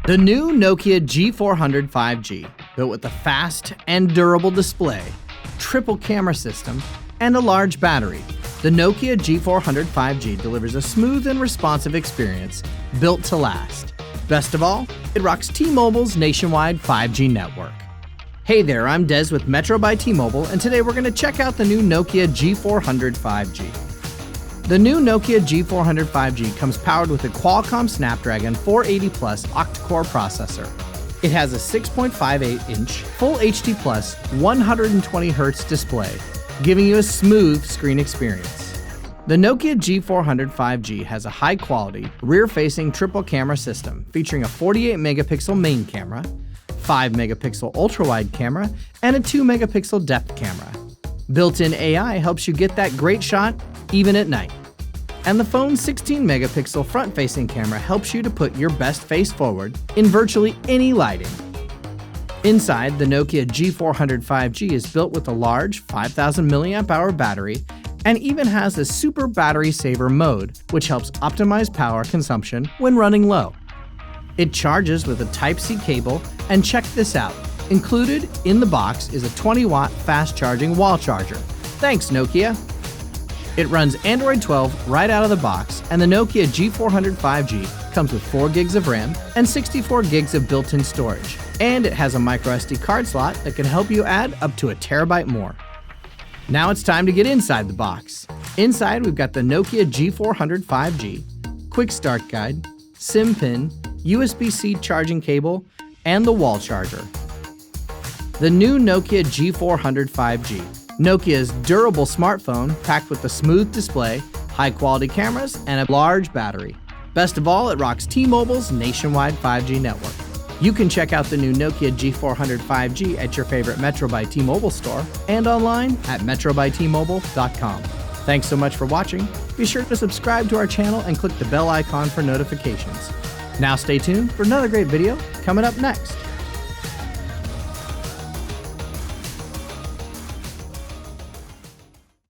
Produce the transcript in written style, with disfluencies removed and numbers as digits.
The new Nokia G400 5G, built with a fast and durable display, triple camera system, and a large battery, the Nokia G400 5G delivers a smooth and responsive experience built to last. Best of all, it rocks T-Mobile's nationwide 5G network. Hey there, I'm Des with Metro by T-Mobile, and today we're going to check out the new Nokia G400 5G. The new Nokia G400 5G comes powered with a Qualcomm Snapdragon 480 Plus octa-core processor. It has a 6.58-inch Full HD Plus 120Hz display, giving you a smooth screen experience. The Nokia G400 5G has a high-quality, rear-facing triple camera system featuring a 48-megapixel main camera, 5-megapixel ultra-wide camera, and a 2-megapixel depth camera. Built-in AI helps you get that great shot even at night. And the phone's 16-megapixel front-facing camera helps you to put your best face forward in virtually any lighting. Inside, the Nokia G400 5G is built with a large 5,000 mAh battery and even has a super battery saver mode, which helps optimize power consumption when running low. It charges with a Type-C cable, and check this out. Included in the box is a 20-watt fast-charging wall charger. Thanks, Nokia! It runs Android 12 right out of the box, and the Nokia G400 5G comes with 4 gigs of RAM and 64 gigs of built-in storage. And it has a microSD card slot that can help you add up to a terabyte more. Now it's time to get inside the box. Inside, we've got the Nokia G400 5G, quick start guide, SIM pin, USB-C charging cable, and the wall charger. The new Nokia G400 5G. Nokia's durable smartphone packed with a smooth display, high-quality cameras, and a large battery. Best of all, it rocks T-Mobile's nationwide 5G network. You can check out the new Nokia G400 5G at your favorite Metro by T-Mobile store and online at metrobytmobile.com. Thanks so much for watching. Be sure to subscribe to our channel and click the bell icon for notifications. Now stay tuned for another great video coming up next.